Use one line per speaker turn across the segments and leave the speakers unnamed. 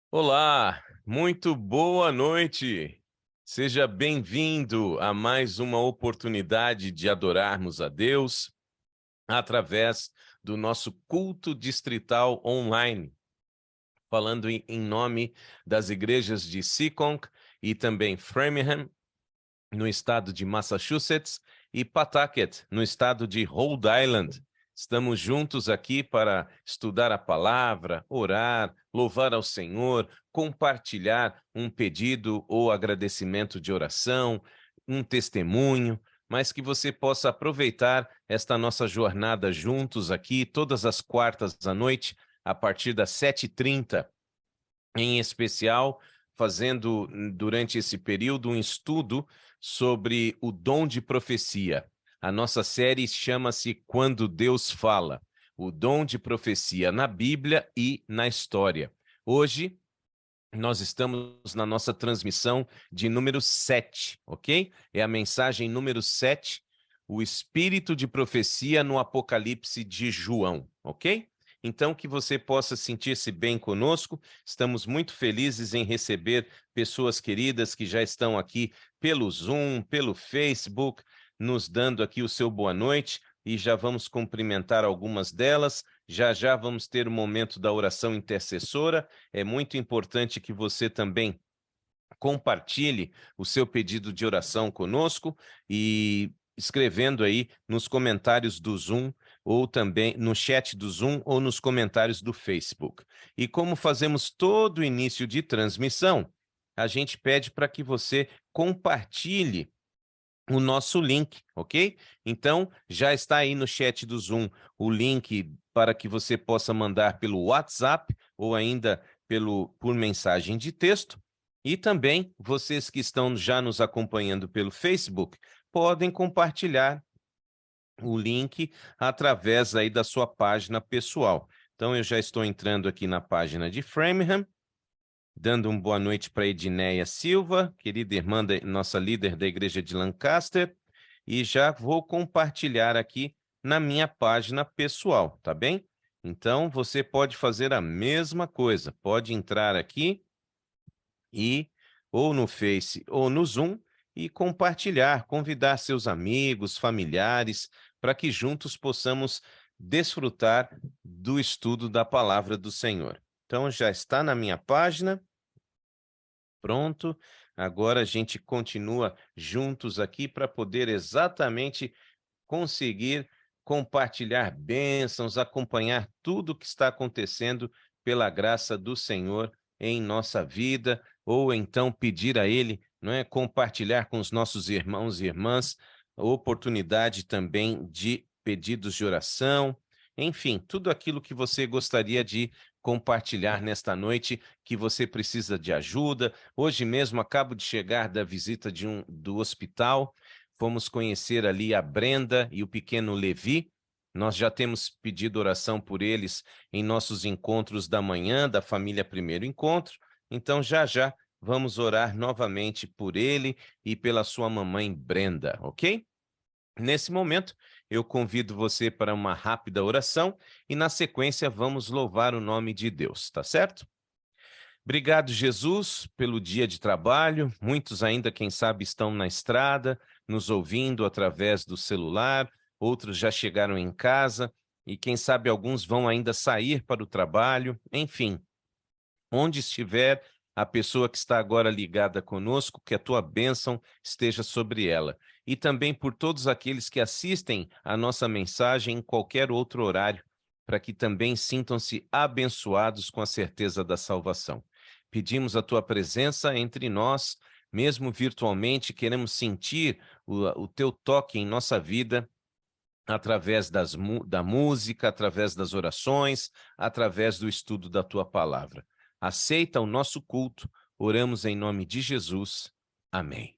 Olá, muito boa noite. Seja bem-vindo a mais uma oportunidade de adorarmos a Deus através do nosso culto distrital online, falando em nome das igrejas de Seekonk e também Framingham, no estado de Massachusetts, e Pawtucket, no estado de Rhode Island. Estamos juntos aqui para estudar a palavra, orar, louvar ao Senhor, compartilhar um pedido ou agradecimento de oração, um testemunho, mas que você possa aproveitar esta nossa jornada juntos aqui, todas as quartas à noite, a partir das 7h30, em especial, fazendo durante esse período um estudo sobre o dom de profecia. A nossa série chama-se Quando Deus Fala, o dom de profecia na Bíblia e na história. Hoje, nós estamos na nossa transmissão de número 7, ok? É a mensagem número 7, o espírito de profecia no Apocalipse de João, ok? Então, que você possa sentir-se bem conosco. Estamos muito felizes em receber pessoas queridas que já estão aqui pelo Zoom, pelo Facebook, nos dando aqui o seu boa noite, e já vamos cumprimentar algumas delas. Já já vamos ter o momento da oração intercessora. É muito importante que você também compartilhe o seu pedido de oração conosco e escrevendo aí nos comentários do Zoom, ou também no chat do Zoom, ou nos comentários do Facebook. E como fazemos todo início de transmissão, a gente pede para que você compartilhe o nosso link, ok? Então, já está aí no chat do Zoom o link para que você possa mandar pelo WhatsApp ou ainda por mensagem de texto. E também, vocês que estão já nos acompanhando pelo Facebook, podem compartilhar o link através aí da sua página pessoal. Então, eu já estou entrando aqui na página de Framingham, dando uma boa noite para Edneia Silva, querida irmã, nossa líder da igreja de Lancaster, e já vou compartilhar aqui na minha página pessoal, tá bem? Então, você pode fazer a mesma coisa, pode entrar aqui e ou no Face ou no Zoom e compartilhar, convidar seus amigos, familiares, para que juntos possamos desfrutar do estudo da palavra do Senhor. Então, já está na minha página. Pronto, agora a gente continua juntos aqui para poder exatamente conseguir compartilhar bênçãos, acompanhar tudo o que está acontecendo pela graça do Senhor em nossa vida, ou então pedir a Ele, não é, compartilhar com os nossos irmãos e irmãs, a oportunidade também de pedidos de oração, enfim, tudo aquilo que você gostaria de compartilhar nesta noite, que você precisa de ajuda. Hoje mesmo acabo de chegar da visita do hospital. Fomos conhecer ali a Brenda e o pequeno Levi. Nós já temos pedido oração por eles em nossos encontros da manhã, da família Primeiro Encontro. Então, já já vamos orar novamente por ele e pela sua mamãe Brenda, ok? Nesse momento, eu convido você para uma rápida oração e, na sequência, vamos louvar o nome de Deus, tá certo? Obrigado, Jesus, pelo dia de trabalho. Muitos ainda, quem sabe, estão na estrada, nos ouvindo através do celular, outros já chegaram em casa e, quem sabe, alguns vão ainda sair para o trabalho. Enfim, onde estiver a pessoa que está agora ligada conosco, que a tua bênção esteja sobre ela. E também por todos aqueles que assistem a nossa mensagem em qualquer outro horário, para que também sintam-se abençoados com a certeza da salvação. Pedimos a tua presença entre nós, mesmo virtualmente, queremos sentir o teu toque em nossa vida, através da música, através das orações, através do estudo da tua palavra. Aceita o nosso culto, oramos em nome de Jesus. Amém.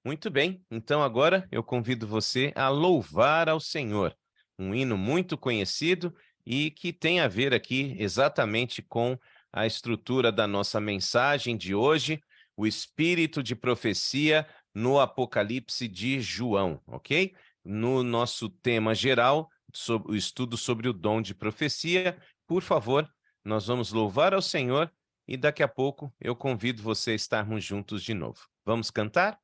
Muito bem, então agora eu convido você a louvar ao Senhor, um hino muito conhecido e que tem a ver aqui exatamente com a estrutura da nossa mensagem de hoje, o espírito de profecia no Apocalipse de João, ok? No nosso tema geral, sobre o estudo sobre o dom de profecia, por favor, nós vamos louvar ao Senhor e daqui a pouco eu convido você a estarmos juntos de novo. Vamos cantar?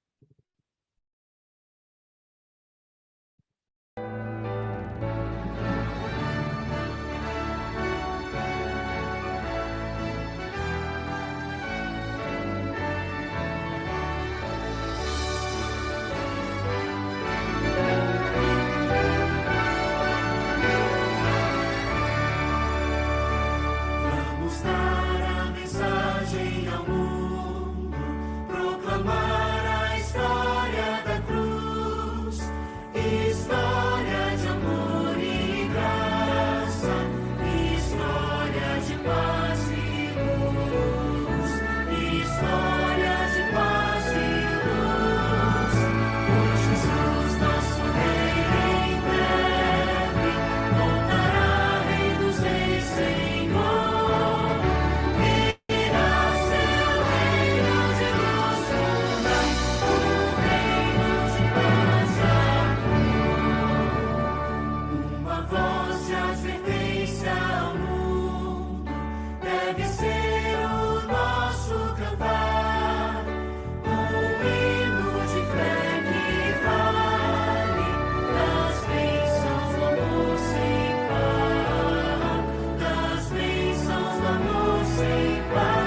Vamos dar a mensagem ao mundo, proclamar a história da cruz, história de amor e graça, história de paz e luz, história de paz e luz. Por Jesus, nosso Rei, em breve voltará, Rei dos Reis, Senhor. Uma voz de advertência ao mundo deve ser o nosso cantar, hino de fé que vale das bênçãos do amor sem par, das bênçãos do amor sem par.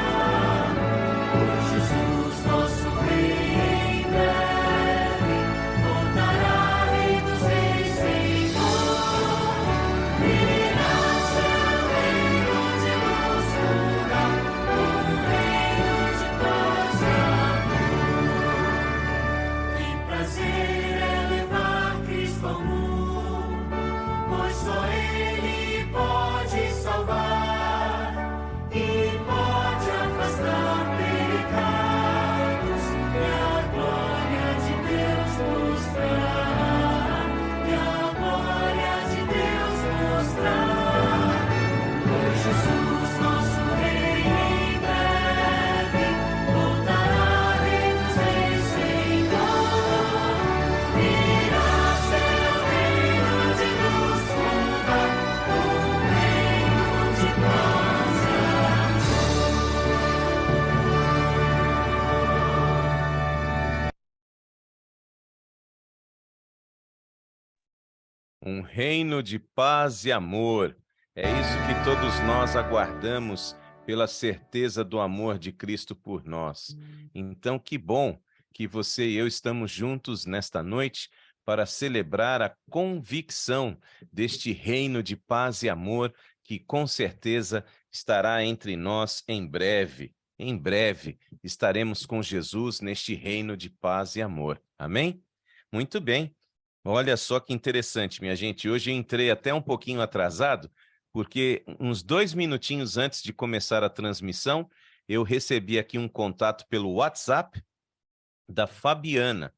Por Jesus, nosso Rei, em breve voltará, Rei dos Reis, Senhor. Virá seu reino de luz fundar, reino de paz e amor. Que prazer é levar Cristo ao mundo, pois só Ele pode salvar e pode afastar pecados, e a glória de Deus mostrar, e a glória de Deus mostrar. Por Jesus, nosso Rei, em breve voltará, Rei dos Reis, Senhor. Virá seu reino de luz fundar, reino de paz e
Um reino de paz e amor. É isso que todos nós aguardamos pela certeza do amor de Cristo por nós. Então, que bom que você e eu estamos juntos nesta noite para celebrar a convicção deste reino de paz e amor que com certeza estará entre nós em breve. Em breve estaremos com Jesus neste reino de paz e amor. Amém? Muito bem. Olha só que interessante, minha gente. Hoje eu entrei até um pouquinho atrasado, porque uns 2 minutinhos antes de começar a transmissão, eu recebi aqui um contato pelo WhatsApp da Fabiana.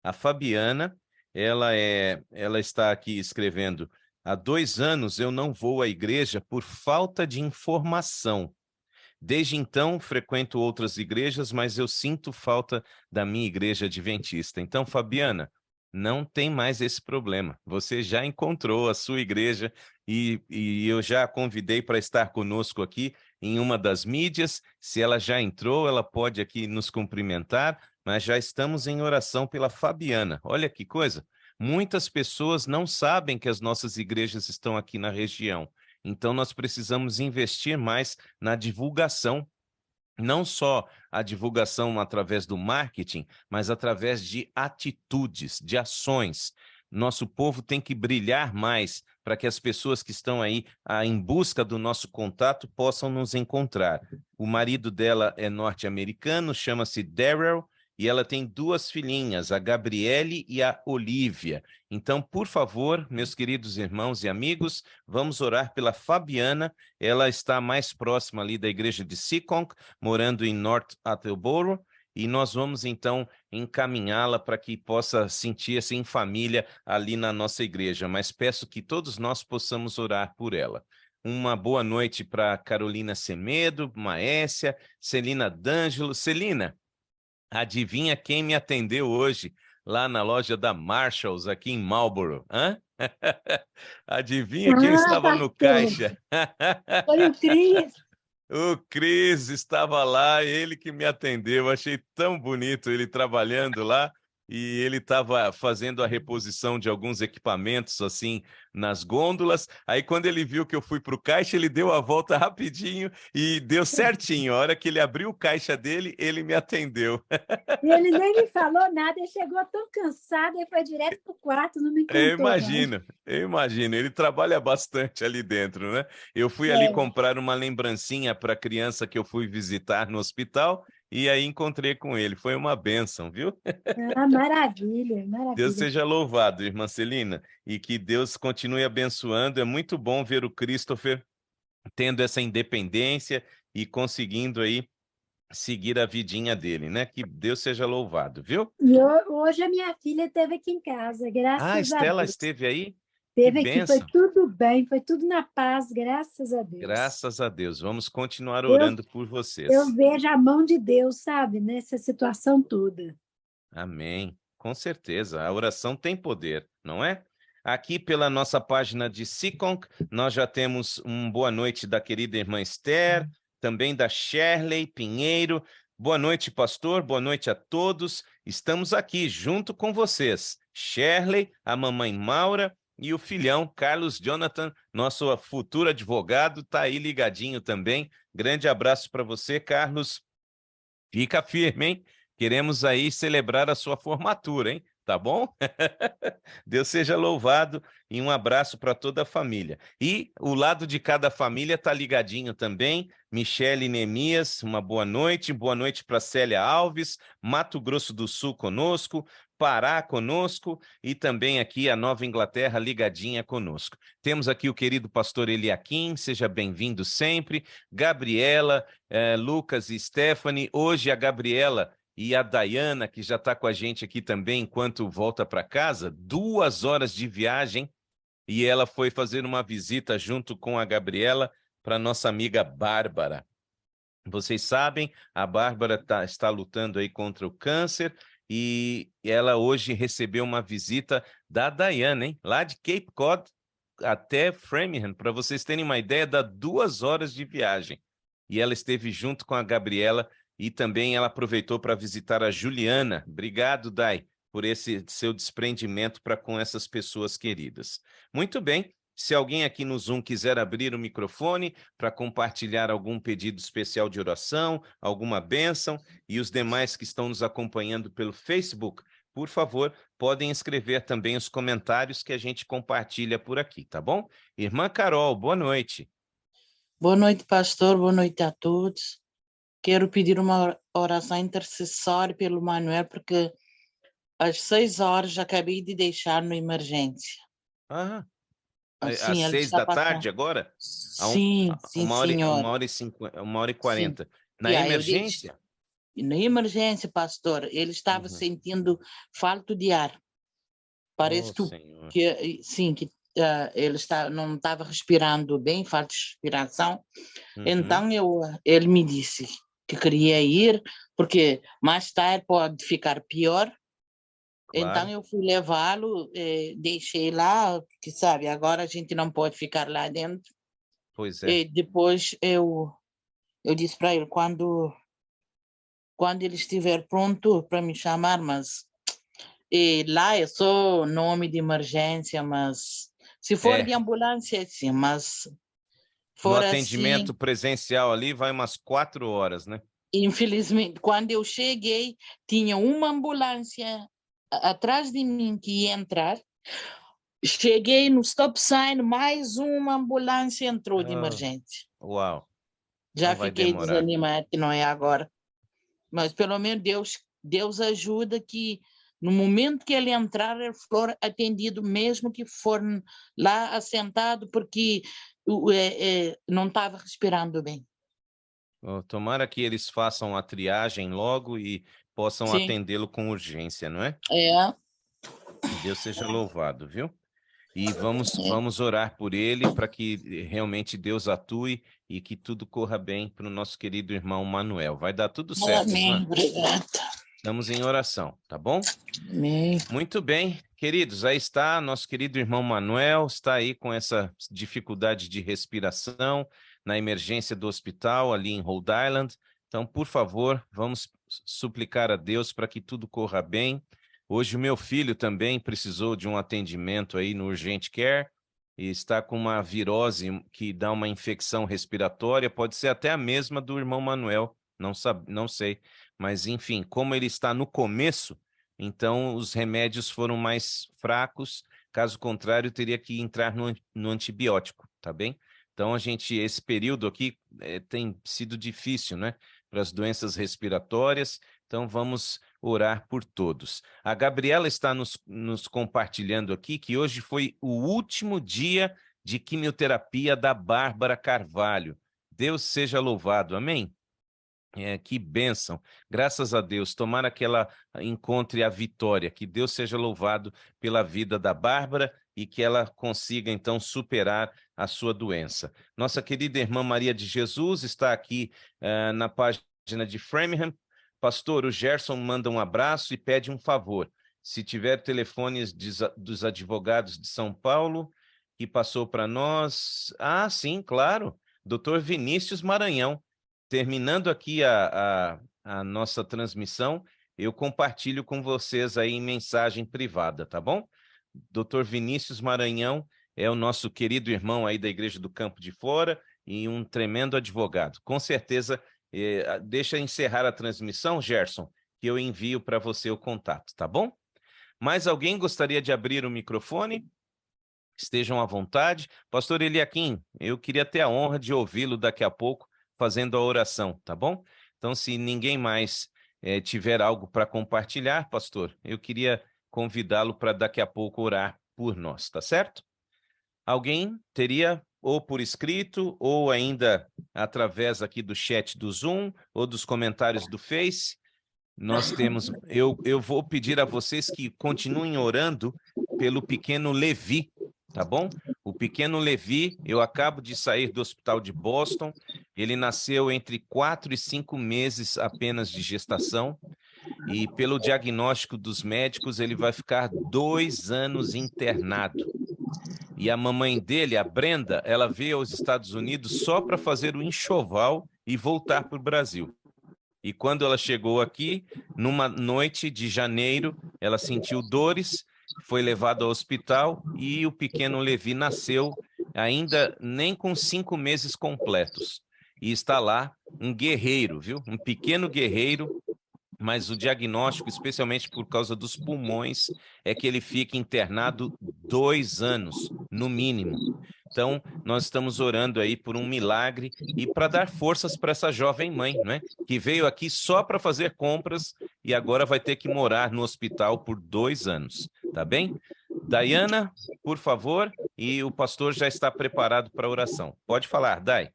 A Fabiana, ela está aqui escrevendo: há 2 anos eu não vou à igreja por falta de informação. Desde então, frequento outras igrejas, mas eu sinto falta da minha igreja adventista. Então, Fabiana, não tem mais esse problema. Você já encontrou a sua igreja e eu já a convidei para estar conosco aqui em uma das mídias. Se ela já entrou, ela pode aqui nos cumprimentar, mas já estamos em oração pela Fabiana. Olha que coisa! Muitas pessoas não sabem que as nossas igrejas estão aqui na região. Então, nós precisamos investir mais na divulgação, não só a divulgação através do marketing, mas através de atitudes, de ações. Nosso povo tem que brilhar mais para que as pessoas que estão aí em busca do nosso contato possam nos encontrar. O marido dela é norte-americano, chama-se Darrell, e ela tem 2 filhinhas, a Gabriele e a Olivia. Então, por favor, meus queridos irmãos e amigos, vamos orar pela Fabiana. Ela está mais próxima ali da igreja de Seekonk, morando em North Attleboro, e nós vamos então encaminhá-la para que possa sentir-se em família ali na nossa igreja, mas peço que todos nós possamos orar por ela. Uma boa noite para Carolina Semedo, Maécia, Celina D'Angelo. Celina, adivinha quem me atendeu hoje lá na loja da Marshalls, aqui em Marlboro. Hã? Adivinha quem
Ah,
estava no
pastor,
caixa?
foi o Cris.
O Cris estava lá, ele que me atendeu. Achei tão bonito ele trabalhando lá e ele estava fazendo a reposição de alguns equipamentos assim nas gôndolas. Aí quando ele viu que eu fui para o caixa, ele deu a volta rapidinho e deu certinho. A hora que ele abriu o caixa dele, ele me atendeu.
E ele nem me falou nada, ele chegou tão cansado e foi direto para o quarto, não me
Eu
contou, não.
imagino, eu imagino. Ele trabalha bastante ali dentro, né? Eu fui ali
É.
comprar uma lembrancinha para a criança que eu fui visitar no hospital e aí encontrei com ele. Foi uma bênção, viu?
Ah, maravilha,
Deus
maravilha.
seja louvado, irmã Celina, e que Deus continue abençoando. É muito bom ver o Christopher tendo essa independência e conseguindo aí seguir a vidinha dele, né? Que Deus seja louvado, viu?
E hoje a minha filha esteve aqui em casa,
Ah, a
graças a
Estela
Deus.
esteve aí? Que
Esteve aqui, foi
bênção.
tudo bem, foi tudo na paz, graças a Deus.
Graças a Deus. Vamos continuar
Eu,
orando por
eu
vocês.
vejo a mão de Deus, sabe, nessa situação toda.
Amém. Com certeza. A oração tem poder, não é? Aqui pela nossa página de Seekonk, nós já temos boa noite da querida irmã Esther, também da Shirley Pinheiro. Boa noite, pastor. Boa noite a todos. Estamos aqui junto com vocês. Shirley, a mamãe Maura e o filhão Carlos Jonathan, nosso futuro advogado, está aí ligadinho também. Grande abraço para você, Carlos. Fica firme, hein? Queremos aí celebrar a sua formatura, hein? Tá bom? Deus seja louvado e um abraço para toda a família. E o lado de cada família tá ligadinho também. Michele Neemias, uma boa noite. Boa noite para Célia Alves, Mato Grosso do Sul conosco, Pará conosco e também aqui a Nova Inglaterra ligadinha conosco. Temos aqui o querido pastor Eliakim, seja bem-vindo sempre. Gabriela, Lucas e Stephanie. Hoje a Gabriela e a Dayana, que já está com a gente aqui também, enquanto volta para casa, 2 horas de viagem, e ela foi fazer uma visita junto com a Gabriela para nossa amiga Bárbara. Vocês sabem, a Bárbara está lutando aí contra o câncer, e ela hoje recebeu uma visita da Dayana, hein? Lá de Cape Cod até Framingham, para vocês terem uma ideia, dá 2 horas de viagem. E ela esteve junto com a Gabriela e também ela aproveitou para visitar a Juliana. Obrigado, Dai, por esse seu desprendimento para com essas pessoas queridas. Muito bem, se alguém aqui no Zoom quiser abrir o microfone para compartilhar algum pedido especial de oração, alguma bênção, e os demais que estão nos acompanhando pelo Facebook, por favor, podem escrever também os comentários que a gente compartilha por aqui, tá bom? Irmã Carol, boa noite.
Boa noite, pastor. Boa noite a todos. Quero pedir uma oração intercessória pelo Manuel, porque às 6 horas já acabei de deixar no emergência.
Ah,
Assim,
às
ele
6
está
da tarde
passando.
agora?
Sim, sim, senhor.
1h40. Na
E aí eu
emergência?
E na emergência, pastor, ele estava sentindo falta de ar. Parece
Senhor.
que ele não estava respirando bem, falta de respiração. Então ele me disse que queria ir, porque mais tarde pode ficar pior.
Claro.
Então eu fui levá-lo, deixei lá, porque sabe, agora a gente não pode ficar lá dentro.
Pois é.
E depois eu disse para ele, quando ele estiver pronto para me chamar, mas lá é só nome de emergência, mas se for de ambulância, sim, mas
no
for
atendimento
assim,
presencial ali vai umas 4 horas, né?
Infelizmente, quando eu cheguei, tinha uma ambulância atrás de mim que ia entrar. Cheguei no stop sign, mais uma ambulância entrou de emergência.
Uau.
Já
então
fiquei desanimado, que não é agora. Mas pelo menos Deus ajuda que no momento que ele entrar, ele for atendido, mesmo que for lá assentado, porque não estava respirando bem.
Tomara que eles façam a triagem logo e possam atendê-lo com urgência, não é?
É.
Deus seja louvado, viu? E vamos orar por ele para que realmente Deus atue e que tudo corra bem para o nosso querido irmão Manuel. Vai dar tudo certo,
Amém,
irmã.
obrigada.
Estamos em oração, tá bom?
Amém.
Muito bem, queridos, aí está nosso querido irmão Manuel, está aí com essa dificuldade de respiração na emergência do hospital ali em Rhode Island. Então, por favor, vamos suplicar a Deus para que tudo corra bem. Hoje o meu filho também precisou de um atendimento aí no Urgent Care e está com uma virose que dá uma infecção respiratória, pode ser até a mesma do irmão Manuel, não sei, mas enfim, como ele está no começo, então os remédios foram mais fracos, caso contrário teria que entrar no antibiótico, tá bem? Então esse período aqui tem sido difícil, né, para as doenças respiratórias, então vamos orar por todos. A Gabriela está nos compartilhando aqui que hoje foi o último dia de quimioterapia da Bárbara Carvalho. Deus seja louvado, amém? Que bênção, graças a Deus, tomara que ela encontre a vitória, que Deus seja louvado pela vida da Bárbara e que ela consiga então superar a sua doença. Nossa querida irmã Maria de Jesus está aqui na página de Framingham. Pastor, o Gerson manda um abraço e pede um favor. Se tiver telefones dos advogados de São Paulo, que passou para nós. Ah, sim, claro. Dr. Vinícius Maranhão. Terminando aqui a nossa transmissão, eu compartilho com vocês aí em mensagem privada, tá bom? Dr. Vinícius Maranhão é o nosso querido irmão aí da Igreja do Campo de Fora e um tremendo advogado. Com certeza, deixa encerrar a transmissão, Gerson, que eu envio para você o contato, tá bom? Mais alguém gostaria de abrir o microfone? Estejam à vontade. Pastor Eliakim, eu queria ter a honra de ouvi-lo daqui a pouco, fazendo a oração, tá bom? Então, se ninguém mais tiver algo para compartilhar, pastor, eu queria convidá-lo para daqui a pouco orar por nós, tá certo? Alguém teria, ou por escrito, ou ainda através aqui do chat do Zoom, ou dos comentários do Face, nós temos, eu vou pedir a vocês que continuem orando pelo pequeno Levi, tá bom? O pequeno Levi, eu acabo de sair do hospital de Boston, ele nasceu entre 4 e 5 meses apenas de gestação, e pelo diagnóstico dos médicos, ele vai ficar 2 anos internado. E a mamãe dele, a Brenda, ela veio aos Estados Unidos só para fazer o enxoval e voltar para o Brasil. E quando ela chegou aqui, numa noite de janeiro, ela sentiu dores, foi levada ao hospital e o pequeno Levi nasceu ainda nem com 5 meses completos. E está lá um guerreiro, viu? Um pequeno guerreiro, mas o diagnóstico, especialmente por causa dos pulmões, é que ele fica internado 2 anos, no mínimo. Então, nós estamos orando aí por um milagre e para dar forças para essa jovem mãe, né? Que veio aqui só para fazer compras e agora vai ter que morar no hospital por 2 anos, tá bem? Dayana, por favor, e o pastor já está preparado para a oração. Pode falar, Day.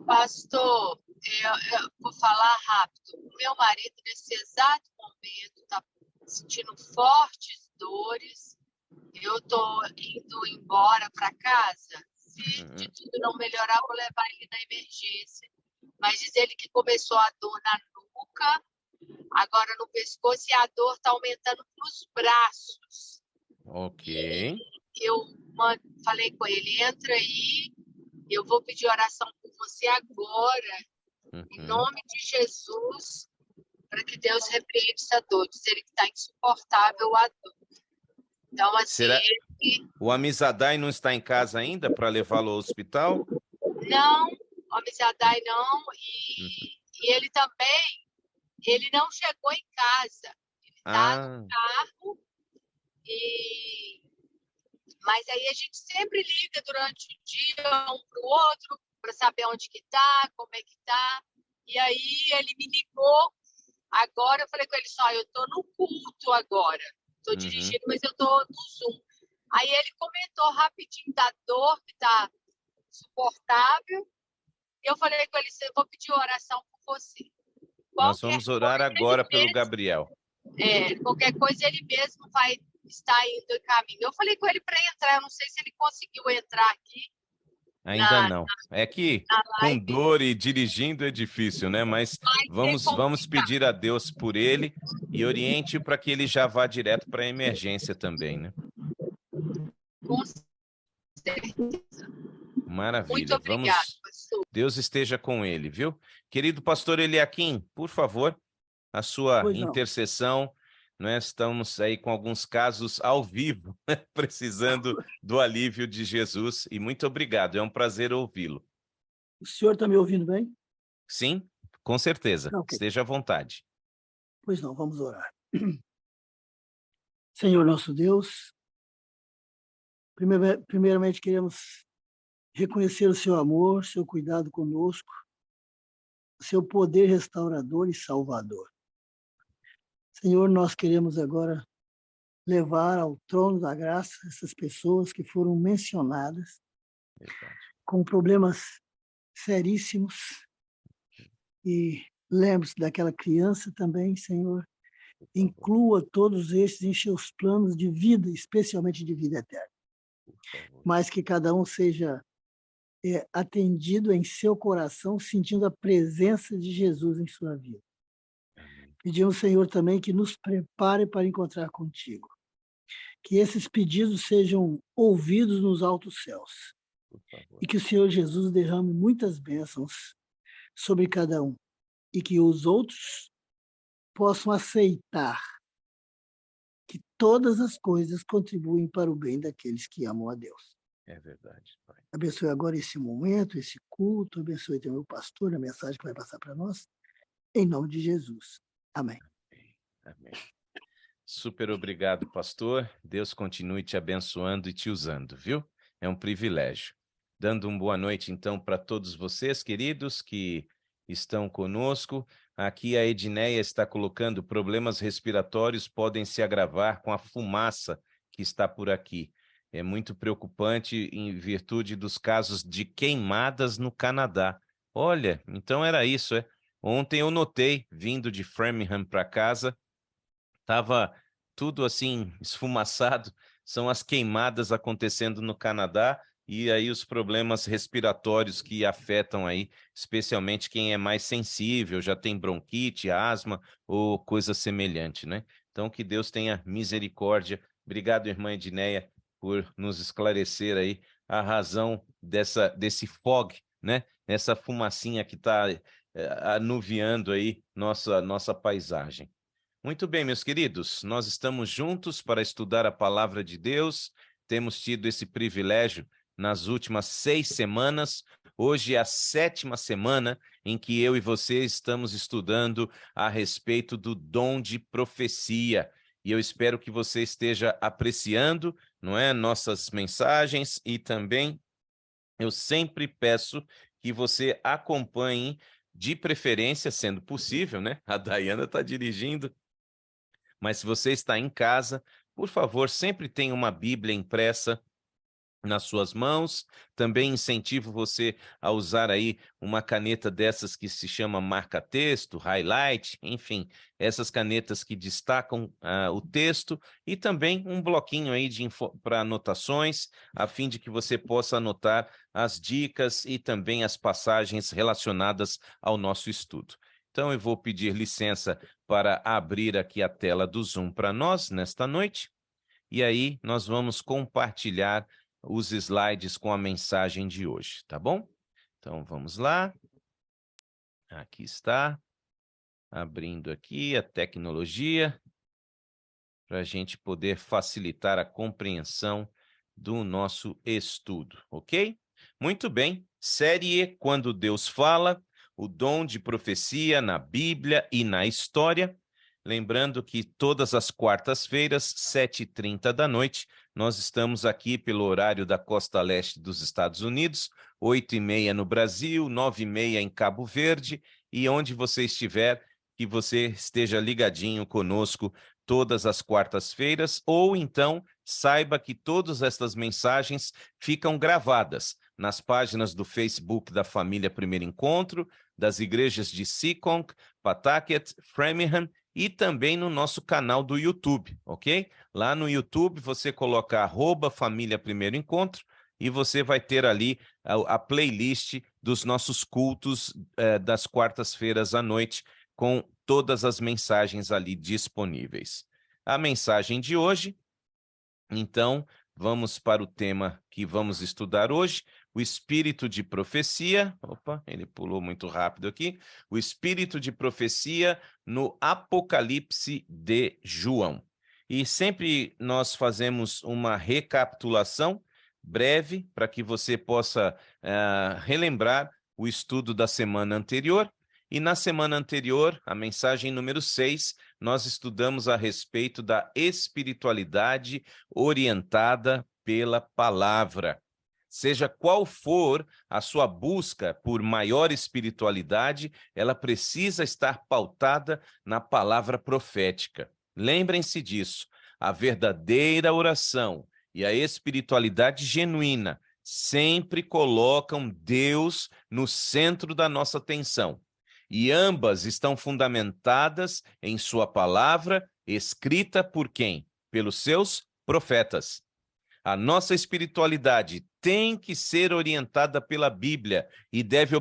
Pastor, eu vou falar rápido. O meu marido, nesse exato momento, está sentindo fortes dores. Eu estou indo embora para casa. Se de tudo não melhorar, vou levar ele na emergência. Mas diz ele que começou a dor na nuca, agora no pescoço, e a dor está aumentando nos braços.
Ok.
Eu falei com ele, entra aí, eu vou pedir oração por você agora, em nome de Jesus, para que Deus repreenda essa dor. Diz ele que está insuportável a dor. Então, assim,
O Amizadai não está em casa ainda para levá-lo ao hospital?
Não, o Amizadai não. E ele também, ele não chegou em casa. Ele está no carro. Mas aí a gente sempre liga durante o dia um para o outro para saber onde que está, como é que está. E aí ele me ligou. Agora eu falei com ele só, eu estou no culto agora. Estou dirigindo, mas eu estou no Zoom. Aí ele comentou rapidinho da dor que está insuportável. Eu falei com ele, eu vou pedir oração por você.
Nós vamos orar agora pelo Gabriel.
Qualquer coisa ele mesmo vai estar indo em caminho. Eu falei com ele para entrar, eu não sei se ele conseguiu entrar aqui,
Ainda não. É que
na
com
live
dor e dirigindo é difícil, né? Mas
vai
vamos
ser complicado.
pedir a Deus por ele e oriente para que ele já vá direto para a emergência também, né?
Com certeza. Muito
Maravilha.
obrigado, pastor.
Deus esteja com ele, viu? Querido pastor Eliakim, por favor, a sua
Pois não.
intercessão. Né? Estamos aí com alguns casos ao vivo, precisando do alívio de Jesus. E muito obrigado, é um prazer ouvi-lo.
O senhor está me ouvindo bem?
Sim, com certeza.
Ok.
Esteja à vontade.
Pois não, vamos orar. Senhor nosso Deus, primeiramente queremos reconhecer o seu amor, seu cuidado conosco, o seu poder restaurador e salvador. Senhor, nós queremos agora levar ao trono da graça essas pessoas que foram mencionadas
Verdade.
com problemas seríssimos. E lembre-se daquela criança também, Senhor. Inclua todos estes em seus planos de vida, especialmente de vida eterna. Mas que cada um seja atendido em seu coração, sentindo a presença de Jesus em sua vida. Pedimos, Senhor, também que nos prepare para encontrar contigo. Que esses pedidos sejam ouvidos nos altos céus. E que o Senhor Jesus derrame muitas bênçãos sobre cada um. E que os outros possam aceitar que todas as coisas contribuem para o bem daqueles que amam a Deus.
É verdade, Pai.
Abençoe agora esse momento, esse culto. Abençoe também o pastor, a mensagem que vai passar para nós. Em nome de Jesus. Amém.
Amém. Super obrigado, pastor. Deus continue te abençoando e te usando, viu? É um privilégio. Dando uma boa noite, então, para todos vocês, queridos, que estão conosco. Aqui a Edneia está colocando: problemas respiratórios podem se agravar com a fumaça que está por aqui. É muito preocupante em virtude dos casos de queimadas no Canadá. Olha, então era isso, é? Ontem eu notei, vindo de Framingham para casa, estava tudo assim esfumaçado. São as queimadas acontecendo no Canadá e aí os problemas respiratórios que afetam aí, especialmente quem é mais sensível, já tem bronquite, asma ou coisa semelhante, né? Então que Deus tenha misericórdia. Obrigado, irmã Edneia, por nos esclarecer aí a razão desse fog, né? Essa fumacinha que está anuviando aí nossa paisagem. Muito bem, meus queridos, nós estamos juntos para estudar a palavra de Deus. Temos tido esse privilégio nas últimas 6 semanas. Hoje é a 7ª semana em que eu e você estamos estudando a respeito do dom de profecia. E eu espero que você esteja apreciando, não é, nossas mensagens, e também eu sempre peço que você acompanhe, de preferência, sendo possível, né? A Dayana está dirigindo, mas se você está em casa, por favor, sempre tenha uma Bíblia impressa nas suas mãos. Também incentivo você a usar aí uma caneta dessas que se chama marca-texto, highlight, enfim, essas canetas que destacam o texto, e também um bloquinho aí para anotações, a fim de que você possa anotar as dicas e também as passagens relacionadas ao nosso estudo. Então eu vou pedir licença para abrir aqui a tela do Zoom para nós nesta noite, e aí nós vamos compartilhar os slides com a mensagem de hoje, tá bom? Então, vamos lá. Aqui está. Abrindo aqui a tecnologia para a gente poder facilitar a compreensão do nosso estudo, ok? Muito bem. Série Quando Deus Fala, o dom de profecia na Bíblia e na história. Lembrando que todas as quartas-feiras, 7h30 da noite, nós estamos aqui pelo horário da costa leste dos Estados Unidos, 8h30 no Brasil, 9h30 em Cabo Verde, e onde você estiver, que você esteja ligadinho conosco todas as quartas-feiras, ou então saiba que todas estas mensagens ficam gravadas nas páginas do Facebook da Família Primeiro Encontro, das igrejas de Seekonk, Pawtucket, Framingham, e também no nosso canal do YouTube, ok? Lá no YouTube você coloca @Família Primeiro Encontro e você vai ter ali a playlist dos nossos cultos das quartas-feiras à noite, com todas as mensagens ali disponíveis. A mensagem de hoje, então, vamos para o tema que vamos estudar hoje, o espírito de profecia. Opa, ele pulou muito rápido aqui. O espírito de profecia no Apocalipse de João. E sempre nós fazemos uma recapitulação breve para que você possa relembrar o estudo da semana anterior. E na semana anterior, a mensagem número 6, nós estudamos a respeito da espiritualidade orientada pela palavra. Seja qual for a sua busca por maior espiritualidade, ela precisa estar pautada na palavra profética. Lembrem-se disso, a verdadeira oração e a espiritualidade genuína sempre colocam Deus no centro da nossa atenção. E ambas estão fundamentadas em sua palavra, escrita por quem? Pelos seus profetas. A nossa espiritualidade tem que ser orientada pela Bíblia e deve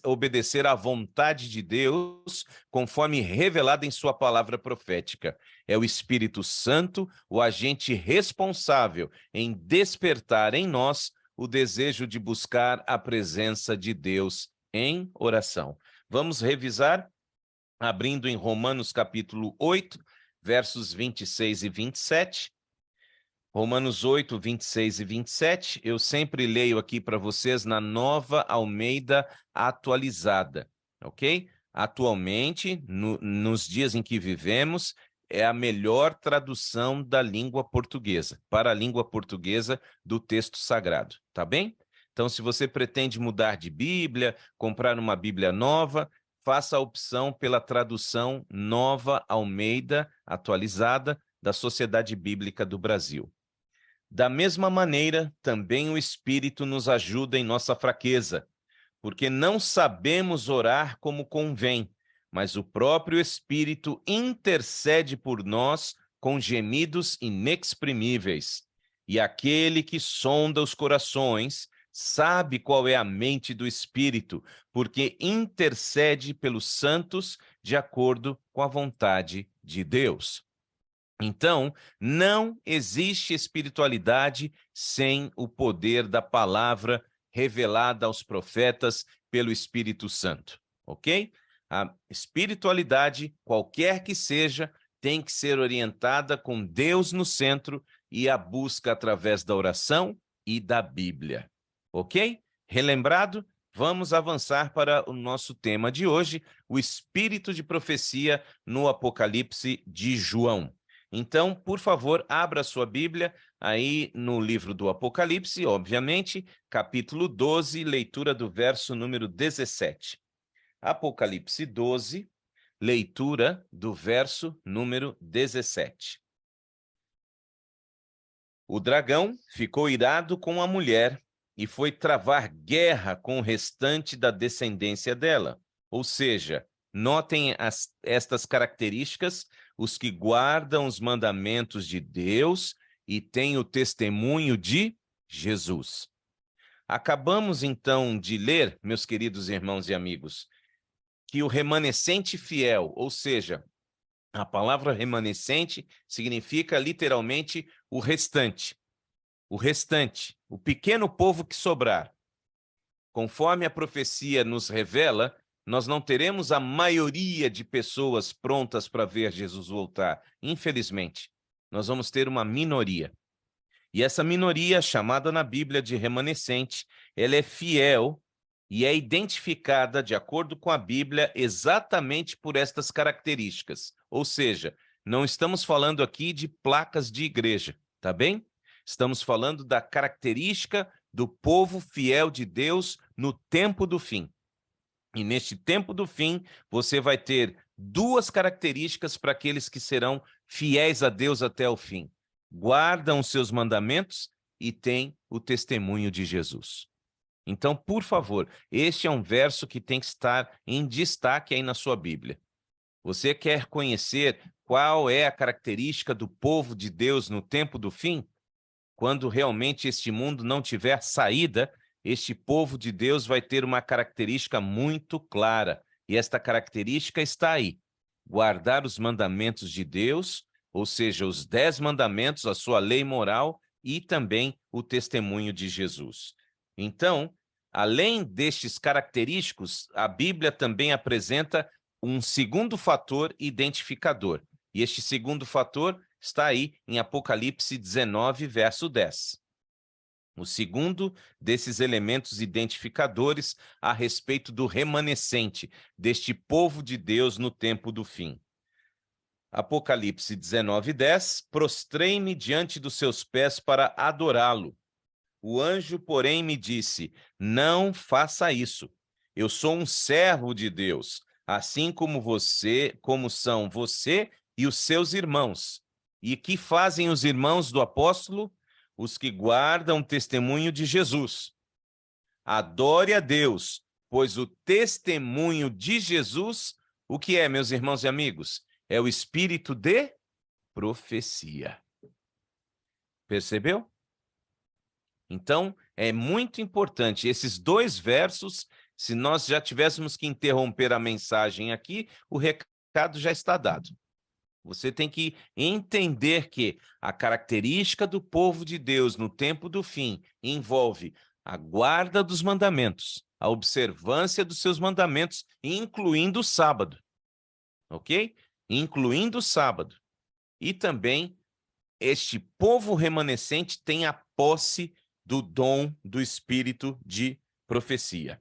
obedecer à vontade de Deus, conforme revelada em sua palavra profética. É o Espírito Santo o agente responsável em despertar em nós o desejo de buscar a presença de Deus em oração. Vamos revisar, abrindo em Romanos capítulo 8, versos 26 e 27. Romanos 8, 26 e 27. Eu sempre leio aqui para vocês na Nova Almeida Atualizada, ok? Atualmente, nos dias em que vivemos, é a melhor tradução da língua portuguesa, para a língua portuguesa do texto sagrado, tá bem? Então, se você pretende mudar de Bíblia, comprar uma Bíblia nova, faça a opção pela tradução Nova Almeida Atualizada da Sociedade Bíblica do Brasil. Da mesma maneira, também o Espírito nos ajuda em nossa fraqueza, porque não sabemos orar como convém, mas o próprio Espírito intercede por nós com gemidos inexprimíveis. E aquele que sonda os corações sabe qual é a mente do Espírito, porque intercede pelos santos de acordo com a vontade de Deus. Então, não existe espiritualidade sem o poder da palavra revelada aos profetas pelo Espírito Santo, ok? A espiritualidade, qualquer que seja, tem que ser orientada com Deus no centro e a busca através da oração e da Bíblia. Ok? Relembrado? Vamos avançar para o nosso tema de hoje, o espírito de profecia no Apocalipse de João. Então, por favor, abra sua Bíblia aí no livro do Apocalipse, obviamente, capítulo 12, leitura do verso número 17. Apocalipse 12, leitura do verso número 17. O dragão ficou irado com a mulher e foi travar guerra com o restante da descendência dela. Ou seja, notem estas características, os que guardam os mandamentos de Deus e têm o testemunho de Jesus. Acabamos, então, de ler, meus queridos irmãos e amigos, que o remanescente fiel, ou seja, a palavra remanescente significa literalmente o restante, o pequeno povo que sobrar. Conforme a profecia nos revela, nós não teremos a maioria de pessoas prontas para ver Jesus voltar. Infelizmente, nós vamos ter uma minoria. E essa minoria, chamada na Bíblia de remanescente, ela é fiel e é identificada, de acordo com a Bíblia, exatamente por estas características. Ou seja, não estamos falando aqui de placas de igreja, tá bem? Estamos falando da característica do povo fiel de Deus no tempo do fim. E neste tempo do fim, você vai ter duas características para aqueles que serão fiéis a Deus até o fim. Guardam os seus mandamentos e têm o testemunho de Jesus. Então, por favor, este é um verso que tem que estar em destaque aí na sua Bíblia. Você quer conhecer qual é a característica do povo de Deus no tempo do fim? quando realmente este mundo não tiver saída, este povo de Deus vai ter uma característica muito clara. E esta característica está aí: guardar os mandamentos de Deus, ou seja, os 10 mandamentos, a sua lei moral e também o testemunho de Jesus. Então, além destes característicos, a Bíblia também apresenta um segundo fator identificador. E este segundo fator está aí em Apocalipse 19, verso 10. O segundo desses elementos identificadores a respeito do remanescente, deste povo de Deus no tempo do fim. Apocalipse 19, 10. Prostrei-me diante dos seus pés para adorá-lo. O anjo, porém, me disse: não faça isso. Eu sou um servo de Deus, assim como são você e os seus irmãos. E que fazem os irmãos do apóstolo? Os que guardam o testemunho de Jesus. Adore a Deus, pois o testemunho de Jesus, o que é, meus irmãos e amigos? É o espírito de profecia. Percebeu? Então, é muito importante. Esses 2 versos, se nós já tivéssemos que interromper a mensagem aqui, o recado já está dado. Você tem que entender que a característica do povo de Deus no tempo do fim envolve a guarda dos mandamentos, a observância dos seus mandamentos, incluindo o sábado. Ok? Incluindo o sábado. E também este povo remanescente tem a posse do dom do espírito de profecia.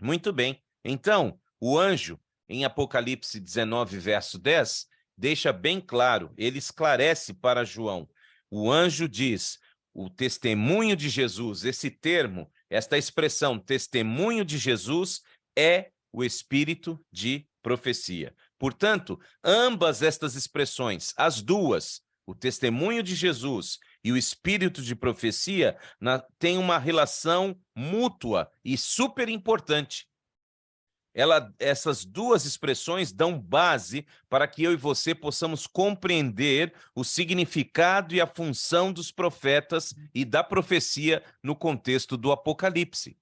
Muito bem. Então, o anjo, em Apocalipse 19, verso 10, deixa bem claro, ele esclarece para João. O anjo diz: o testemunho de Jesus, esse termo, esta expressão, testemunho de Jesus, é o espírito de profecia. Portanto, ambas estas expressões, as duas, o testemunho de Jesus e o espírito de profecia, têm uma relação mútua e super importante. Essas duas expressões dão base para que eu e você possamos compreender o significado e a função dos profetas e da profecia no contexto do Apocalipse,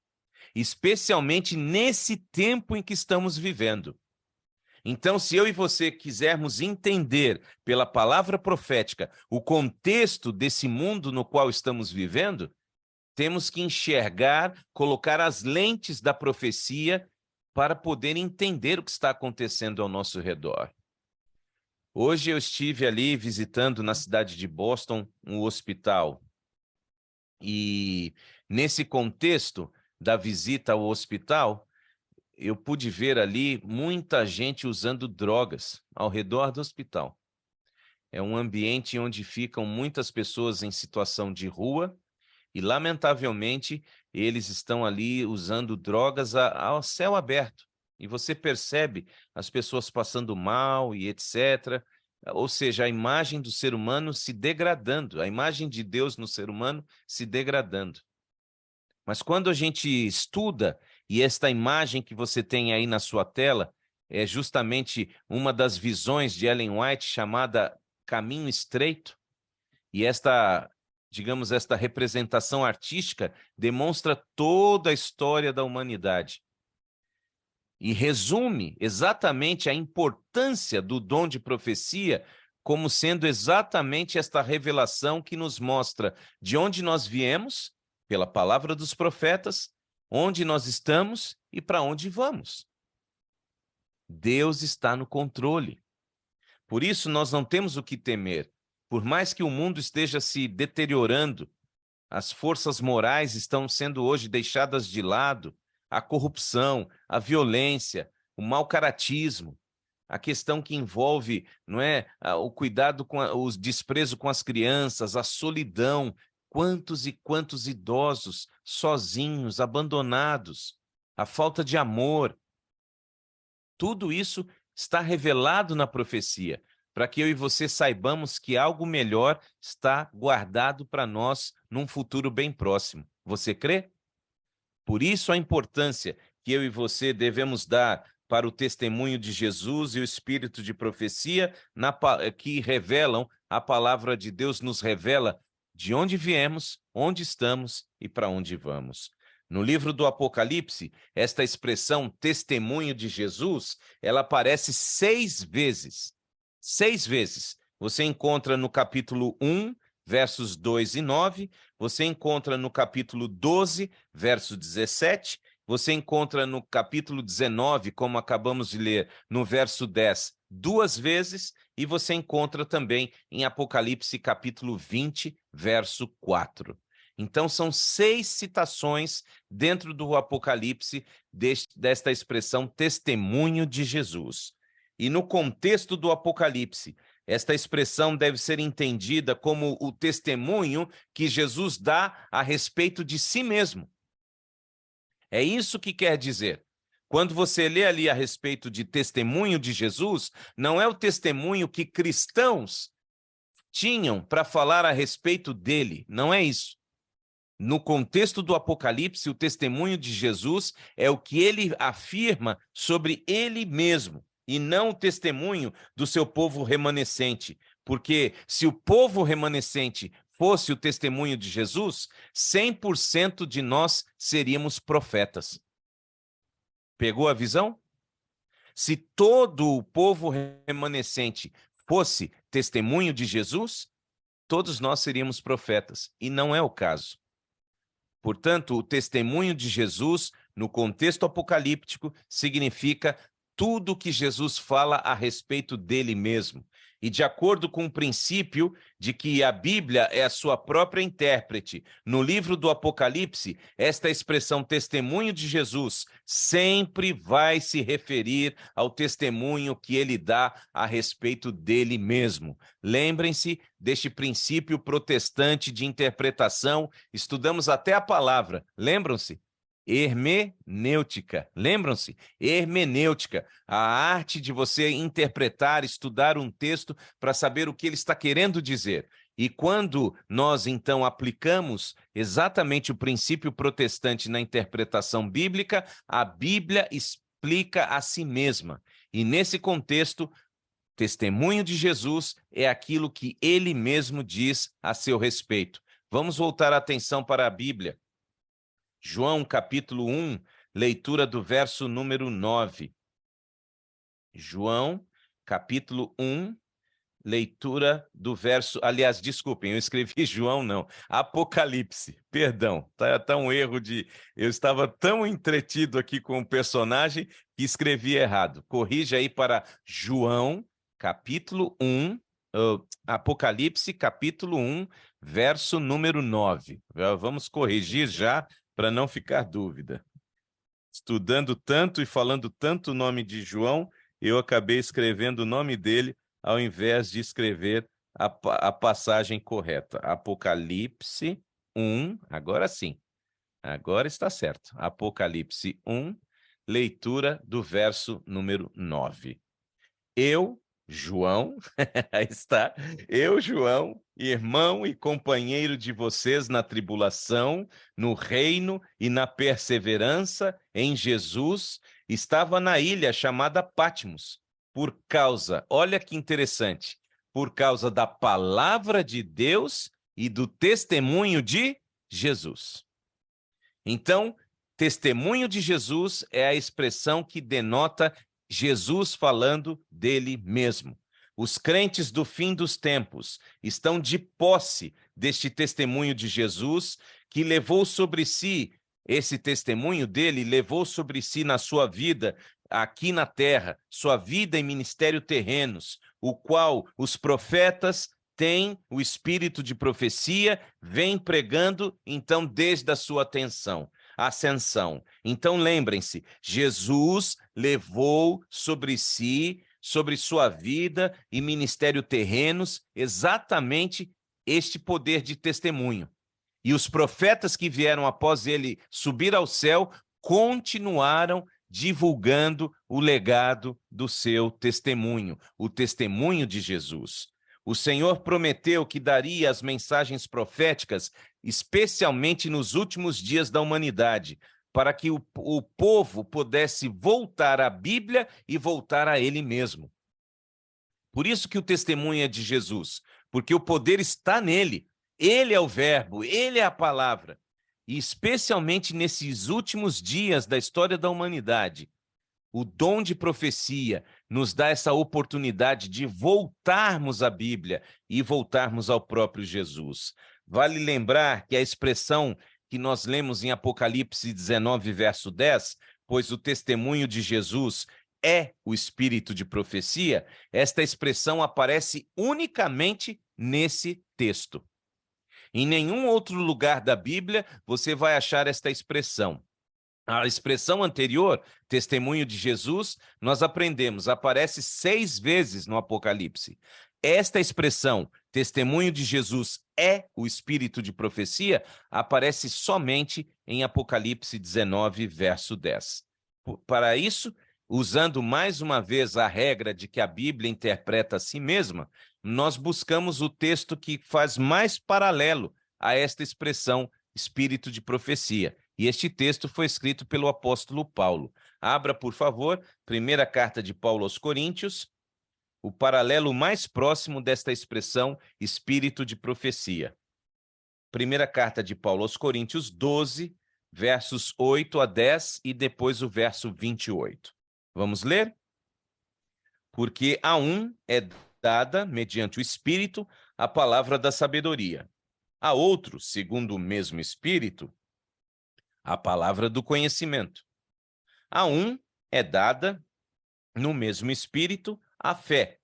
especialmente nesse tempo em que estamos vivendo. Então, se eu e você quisermos entender pela palavra profética o contexto desse mundo no qual estamos vivendo, temos que enxergar, colocar as lentes da profecia para poder entender o que está acontecendo ao nosso redor. Hoje eu estive ali visitando na cidade de Boston um hospital. E nesse contexto da visita ao hospital, eu pude ver ali muita gente usando drogas ao redor do hospital. É um ambiente onde ficam muitas pessoas em situação de rua e, lamentavelmente, eles estão ali usando drogas ao céu aberto. E você percebe as pessoas passando mal e etc. Ou seja, a imagem do ser humano se degradando, a imagem de Deus no ser humano se degradando. Mas quando a gente estuda, e esta imagem que você tem aí na sua tela é justamente uma das visões de Ellen White chamada Caminho Estreito, e esta representação artística demonstra toda a história da humanidade e resume exatamente a importância do dom de profecia como sendo exatamente esta revelação que nos mostra de onde nós viemos, pela palavra dos profetas, onde nós estamos e para onde vamos. Deus está no controle. Por isso, nós não temos o que temer. Por mais que o mundo esteja se deteriorando, as forças morais estão sendo hoje deixadas de lado, a corrupção, a violência, o mau-caratismo, a questão que envolve, o cuidado o desprezo com as crianças, a solidão, quantos e quantos idosos sozinhos, abandonados, a falta de amor. Tudo isso está revelado na profecia, para que eu e você saibamos que algo melhor está guardado para nós num futuro bem próximo. Você crê? Por isso a importância que eu e você devemos dar para o testemunho de Jesus e o espírito de profecia que revelam, a palavra de Deus nos revela de onde viemos, onde estamos e para onde vamos. No livro do Apocalipse, esta expressão testemunho de Jesus, ela aparece 6 vezes. 6 vezes. Você encontra no capítulo 1, versos 2 e 9, você encontra no capítulo 12, verso 17, você encontra no capítulo 19, como acabamos de ler, no verso 10, 2 vezes, e você encontra também em Apocalipse capítulo 20, verso 4. Então, são 6 citações dentro do Apocalipse desta expressão testemunho de Jesus. E no contexto do Apocalipse, esta expressão deve ser entendida como o testemunho que Jesus dá a respeito de si mesmo. É isso que quer dizer. Quando você lê ali a respeito de testemunho de Jesus, não é o testemunho que cristãos tinham para falar a respeito dele, não é isso. No contexto do Apocalipse, o testemunho de Jesus é o que ele afirma sobre ele mesmo, e não o testemunho do seu povo remanescente. Porque se o povo remanescente fosse o testemunho de Jesus, 100% de nós seríamos profetas. Pegou a visão? Se todo o povo remanescente fosse testemunho de Jesus, todos nós seríamos profetas, e não é o caso. Portanto, o testemunho de Jesus, no contexto apocalíptico, significa tudo que Jesus fala a respeito dele mesmo. E de acordo com o princípio de que a Bíblia é a sua própria intérprete, no livro do Apocalipse, esta expressão testemunho de Jesus sempre vai se referir ao testemunho que ele dá a respeito dele mesmo. Lembrem-se deste princípio protestante de interpretação, estudamos até a palavra, lembram-se? Hermenêutica, lembram-se? Hermenêutica, a arte de você interpretar, estudar um texto para saber o que ele está querendo dizer. E quando nós, então, aplicamos exatamente o princípio protestante na interpretação bíblica, a Bíblia explica a si mesma. E nesse contexto, testemunho de Jesus é aquilo que ele mesmo diz a seu respeito. Vamos voltar a atenção para a Bíblia. João, capítulo 1, leitura do verso número 9. João, capítulo 1, leitura do verso... Aliás, desculpem, eu escrevi João, não. Apocalipse, perdão. Tá um erro de... Eu estava tão entretido aqui com o personagem que escrevi errado. Corrija aí para João, capítulo 1, Apocalipse, capítulo 1, verso número 9. Vamos corrigir já, para não ficar dúvida. Estudando tanto e falando tanto o nome de João, eu acabei escrevendo o nome dele ao invés de escrever a passagem correta. Apocalipse 1, agora sim, agora está certo. Apocalipse 1, leitura do verso número 9. Eu, João, aí está, eu, João, irmão e companheiro de vocês na tribulação, no reino e na perseverança em Jesus, estava na ilha chamada Patmos, por causa, olha que interessante, por causa da palavra de Deus e do testemunho de Jesus. Então, testemunho de Jesus é a expressão que denota Jesus falando dele mesmo. Os crentes do fim dos tempos estão de posse deste testemunho de Jesus, que levou sobre si, esse testemunho dele levou sobre si na sua vida aqui na terra, sua vida em ministério terrenos, o qual os profetas têm o espírito de profecia, vem pregando, então, desde a sua ascensão. Então, lembrem-se, Jesus levou sobre si, sobre sua vida e ministério terrenos, exatamente este poder de testemunho. E os profetas que vieram após ele subir ao céu continuaram divulgando o legado do seu testemunho, o testemunho de Jesus. O Senhor prometeu que daria as mensagens proféticas, especialmente nos últimos dias da humanidade, para que o povo pudesse voltar à Bíblia e voltar a ele mesmo. Por isso que o testemunho é de Jesus, porque o poder está nele. Ele é o verbo, ele é a palavra. E especialmente nesses últimos dias da história da humanidade, o dom de profecia nos dá essa oportunidade de voltarmos à Bíblia e voltarmos ao próprio Jesus. Vale lembrar que a expressão que nós lemos em Apocalipse 19, verso 10, pois o testemunho de Jesus é o espírito de profecia, esta expressão aparece unicamente nesse texto. Em nenhum outro lugar da Bíblia você vai achar esta expressão. A expressão anterior, testemunho de Jesus, nós aprendemos, aparece 6 vezes no Apocalipse. Esta expressão, testemunho de Jesus é o espírito de profecia, aparece somente em Apocalipse 19, verso 10. Para isso, usando mais uma vez a regra de que a Bíblia interpreta a si mesma, nós buscamos o texto que faz mais paralelo a esta expressão espírito de profecia. E este texto foi escrito pelo apóstolo Paulo. Abra, por favor, primeira carta de Paulo aos Coríntios, o paralelo mais próximo desta expressão espírito de profecia. Primeira carta de Paulo aos Coríntios 12, versos 8 a 10 e depois o verso 28. Vamos ler? Porque a um é dada, mediante o Espírito, a palavra da sabedoria. A outro, segundo o mesmo Espírito, a palavra do conhecimento. A um é dada, no mesmo Espírito, a fé.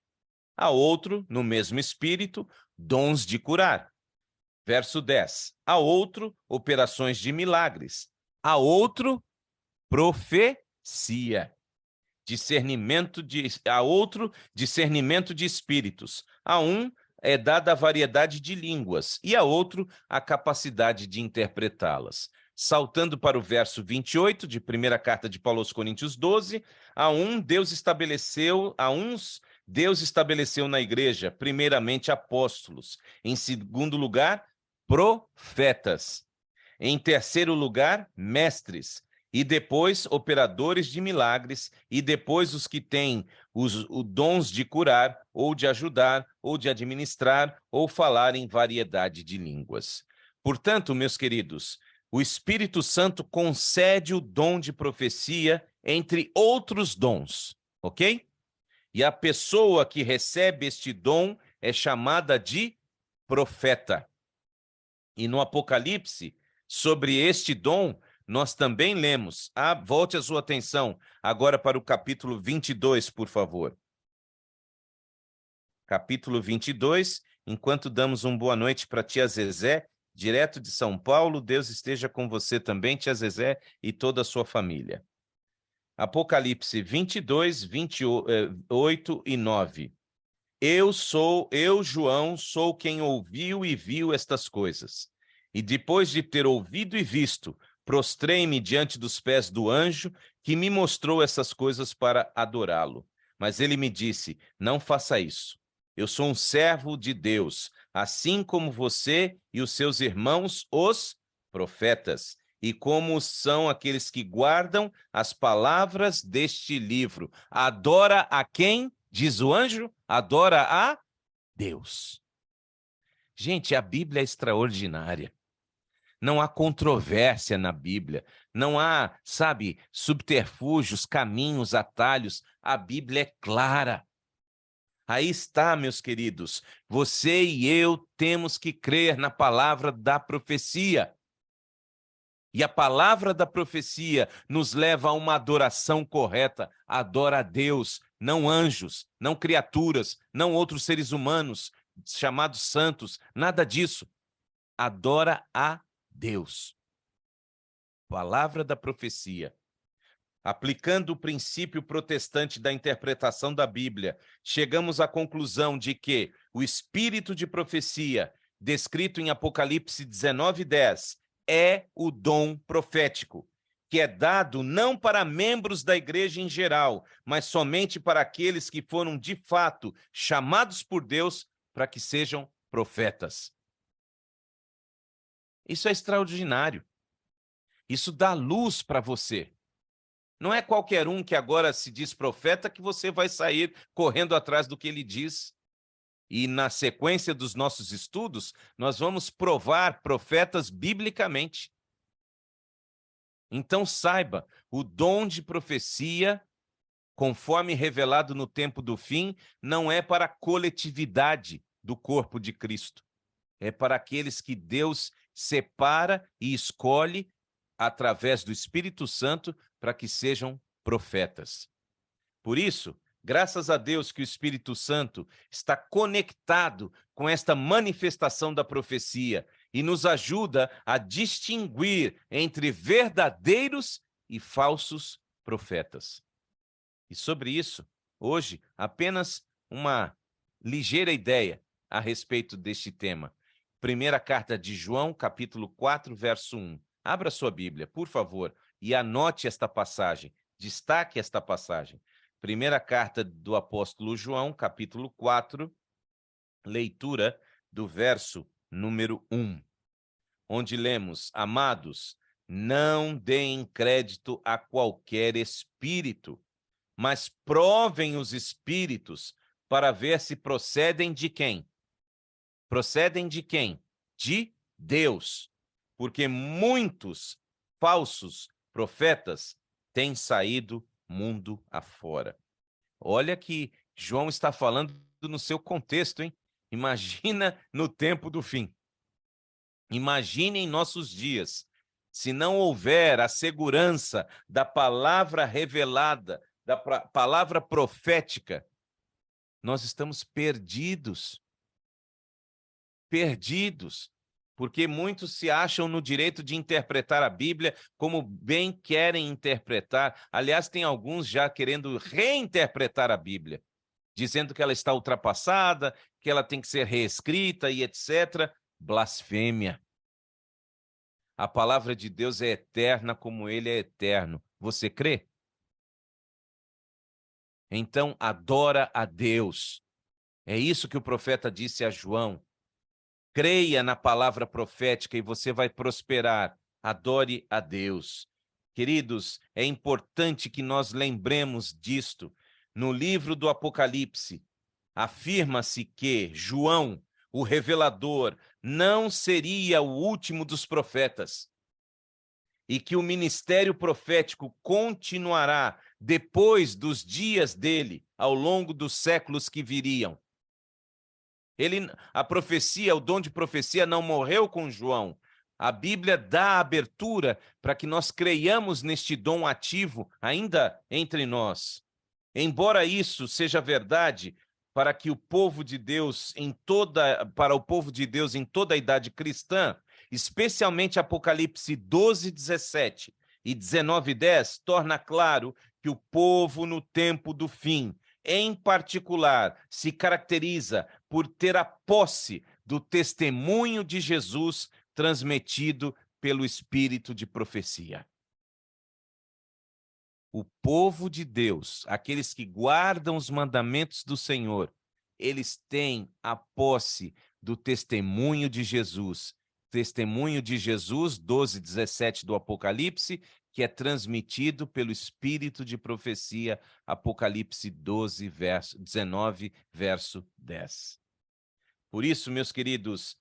A outro, no mesmo Espírito, dons de curar. Verso 10. A outro, operações de milagres. A outro, profecia. A outro, discernimento de espíritos. A um é dada a variedade de línguas e a outro a capacidade de interpretá-las. Saltando para o verso 28 de primeira carta de Paulo aos Coríntios 12, a uns Deus estabeleceu na igreja, primeiramente apóstolos, em segundo lugar, profetas, em terceiro lugar, mestres, e depois operadores de milagres, e depois os que têm os dons de curar, ou de ajudar, ou de administrar, ou falar em variedade de línguas. Portanto, meus queridos, o Espírito Santo concede o dom de profecia, entre outros dons, ok? E a pessoa que recebe este dom é chamada de profeta. E no Apocalipse, sobre este dom, nós também lemos. Volte a sua atenção agora para o capítulo 22, por favor. Capítulo 22, enquanto damos uma boa noite para tia Zezé, direto de São Paulo, Deus esteja com você também, tia Zezé, e toda a sua família. Apocalipse 22, 28 e 9. Eu, João, sou quem ouviu e viu estas coisas. E depois de ter ouvido e visto, prostrei-me diante dos pés do anjo que me mostrou essas coisas para adorá-lo. Mas ele me disse, não faça isso. Eu sou um servo de Deus, assim como você e os seus irmãos, os profetas, e como são aqueles que guardam as palavras deste livro. Adora a quem? Diz o anjo, adora a Deus. Gente, a Bíblia é extraordinária. Não há controvérsia na Bíblia. Não há, subterfúgios, caminhos, atalhos. A Bíblia é clara. Aí está, meus queridos. Você e eu temos que crer na palavra da profecia. E a palavra da profecia nos leva a uma adoração correta. Adora a Deus, não anjos, não criaturas, não outros seres humanos chamados santos, nada disso. Adora a Deus. Palavra da profecia. Aplicando o princípio protestante da interpretação da Bíblia, chegamos à conclusão de que o espírito de profecia, descrito em Apocalipse 19:10, é o dom profético, que é dado não para membros da igreja em geral, mas somente para aqueles que foram de fato chamados por Deus para que sejam profetas. Isso é extraordinário. Isso dá luz para você. Não é qualquer um que agora se diz profeta que você vai sair correndo atrás do que ele diz. E na sequência dos nossos estudos, nós vamos provar profetas biblicamente. Então saiba, o dom de profecia, conforme revelado no tempo do fim, não é para a coletividade do corpo de Cristo. É para aqueles que Deus separa e escolhe através do Espírito Santo para que sejam profetas. Por isso, graças a Deus que o Espírito Santo está conectado com esta manifestação da profecia e nos ajuda a distinguir entre verdadeiros e falsos profetas. E sobre isso, hoje, apenas uma ligeira ideia a respeito deste tema. Primeira carta de João, capítulo 4, verso 1. Abra sua Bíblia, por favor, e anote esta passagem, destaque esta passagem. Primeira carta do apóstolo João, capítulo 4, leitura do verso número 1, onde lemos: Amados, não deem crédito a qualquer espírito, mas provem os espíritos para ver se procedem de quem? Procedem de quem? De Deus. Porque muitos falsos profetas têm saído mundo afora. Olha que João está falando no seu contexto, hein? Imagina no tempo do fim. Imagine em nossos dias, se não houver a segurança da palavra revelada, da palavra profética, nós estamos perdidos. Perdidos. Porque muitos se acham no direito de interpretar a Bíblia como bem querem interpretar. Aliás, tem alguns já querendo reinterpretar a Bíblia, dizendo que ela está ultrapassada, que ela tem que ser reescrita e etc. Blasfêmia. A palavra de Deus é eterna como ele é eterno. Você crê? Então, adora a Deus. É isso que o profeta disse a João. Creia na palavra profética e você vai prosperar. Adore a Deus. Queridos, é importante que nós lembremos disto. No livro do Apocalipse, afirma-se que João, o revelador, não seria o último dos profetas e que o ministério profético continuará depois dos dias dele, ao longo dos séculos que viriam. A profecia, o dom de profecia não morreu com João. A Bíblia dá abertura para que nós creiamos neste dom ativo ainda entre nós. Embora isso seja verdade para que o povo de Deus para o povo de Deus em toda a idade cristã, especialmente Apocalipse 12, 17 e 19, 10, torna claro que o povo no tempo do fim, em particular, se caracteriza por ter a posse do testemunho de Jesus transmitido pelo Espírito de profecia. O povo de Deus, aqueles que guardam os mandamentos do Senhor, eles têm a posse do testemunho de Jesus. Testemunho de Jesus, 12, 17 do Apocalipse, que é transmitido pelo Espírito de profecia, Apocalipse 12, 19, verso 10. Por isso, meus queridos,